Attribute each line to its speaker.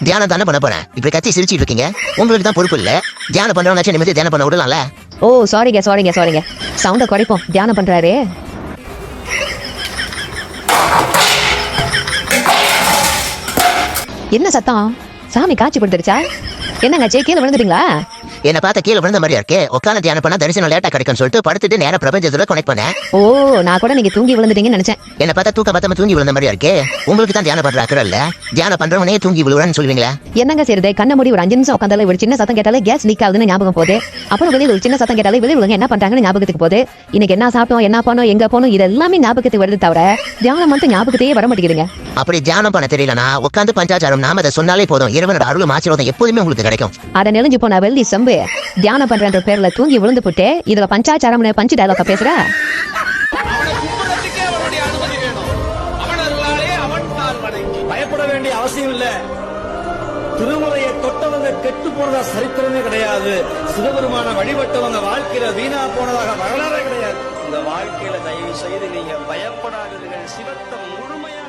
Speaker 1: தியானம் தானே பண்ண போறேன். இப்படி கத்தி சிரிச்சிட்டு இருக்கீங்க. உங்களுக்கு தான் பொறுப்பு இல்ல. தியானம் பண்றவங்க நிம்மதி தியானம் பண்ண விடலாம்ல.
Speaker 2: ஓ சாரிங்க சவுண்ட குறைப்போம். தியானம் பண்றாரு. என்ன சத்தம்? சாமி காட்சி படுத்துருச்சா? என்னங்க கீழே விழுந்துட்டீங்களா?
Speaker 1: என்ன பார்த்தா கீழே விழுந்த மாதிரியா இருக்கு. உட்காந்து தியானம் பண்ணா தரிசனம் லேட்டா கிடைக்கும்னு சொல்லிட்டு படுத்துட்டு நேர பிரபஞ்சத்தோட கனெக்ட் பண்ணேன்.
Speaker 2: ஓ நான் கூட நீங்க தூங்கி விழுந்துட்டீங்கன்னு நினைச்சேன்.
Speaker 1: என்ன பார்த்தா தூக்க பத்தாம தூங்கி விழுந்த மாதிரியா இருக்கு. உங்களுக்கு தான் தியானம் பண்ற அக்கறை இல்ல. தியானம் பண்றவனே தூங்கி விழுவான்னு சொல்லுவீங்களா?
Speaker 2: என்னங்க செய்யறது? கண்ண மூடி ஒரு 5 நிமிஷம் உட்காந்தாலே ஒரு சின்ன சத்தம் கேட்டாலே கேஸ் லீக் ஆகுதுன்னு ஞாபகம் போகுது. அப்புறம் வெளியில் ஒரு சின்ன சத்தம் கேட்டாலே வெளியில் என்ன பண்றாங்கன்னு ஞாபகத்துக்கு போகுது. இன்னைக்கு என்ன சாப்பிட்டோம், என்ன பண்ணோம், எங்க போனோம், இது எல்லாமே ஞாபகத்துக்கு வருது தவிர தியானம் மட்டும் ஞாபகத்தையே வர மாட்டேங்குதுங்க.
Speaker 1: அப்படி தியானம் பண்ண தெரியலனா உட்காந்து பஞ்சாச்சாரம் நாம அதை சொன்னாலே போதும். இறைவனோட அருள் ஆசீர்வாதம் எப்போதுமே உங்களுக்கு கிடைக்கும்.
Speaker 2: அதை நெளிஞ்சு போன வெள்ளி செம்பு தியானம் பண்ற பேர்ல தூங்கி விழுந்து போட்டு இதுல பஞ்சாச்சாரம் பஞ்சு டயலாக பேசுற.
Speaker 3: பயப்பட வேண்டிய அவசியம் இல்ல. திருமுறையை தொட்டவங்க கெட்டு போனதா சரித்திரமே கிடையாது. சிவபெருமான வழிபட்டவங்க வாழ்க்கையில வீணா போனதாக வரலாறே கிடையாது. இந்த வாழ்க்கையில தயவு செய்து நீங்க பயப்படாதீர்கள். சிவத்தை முழுமையா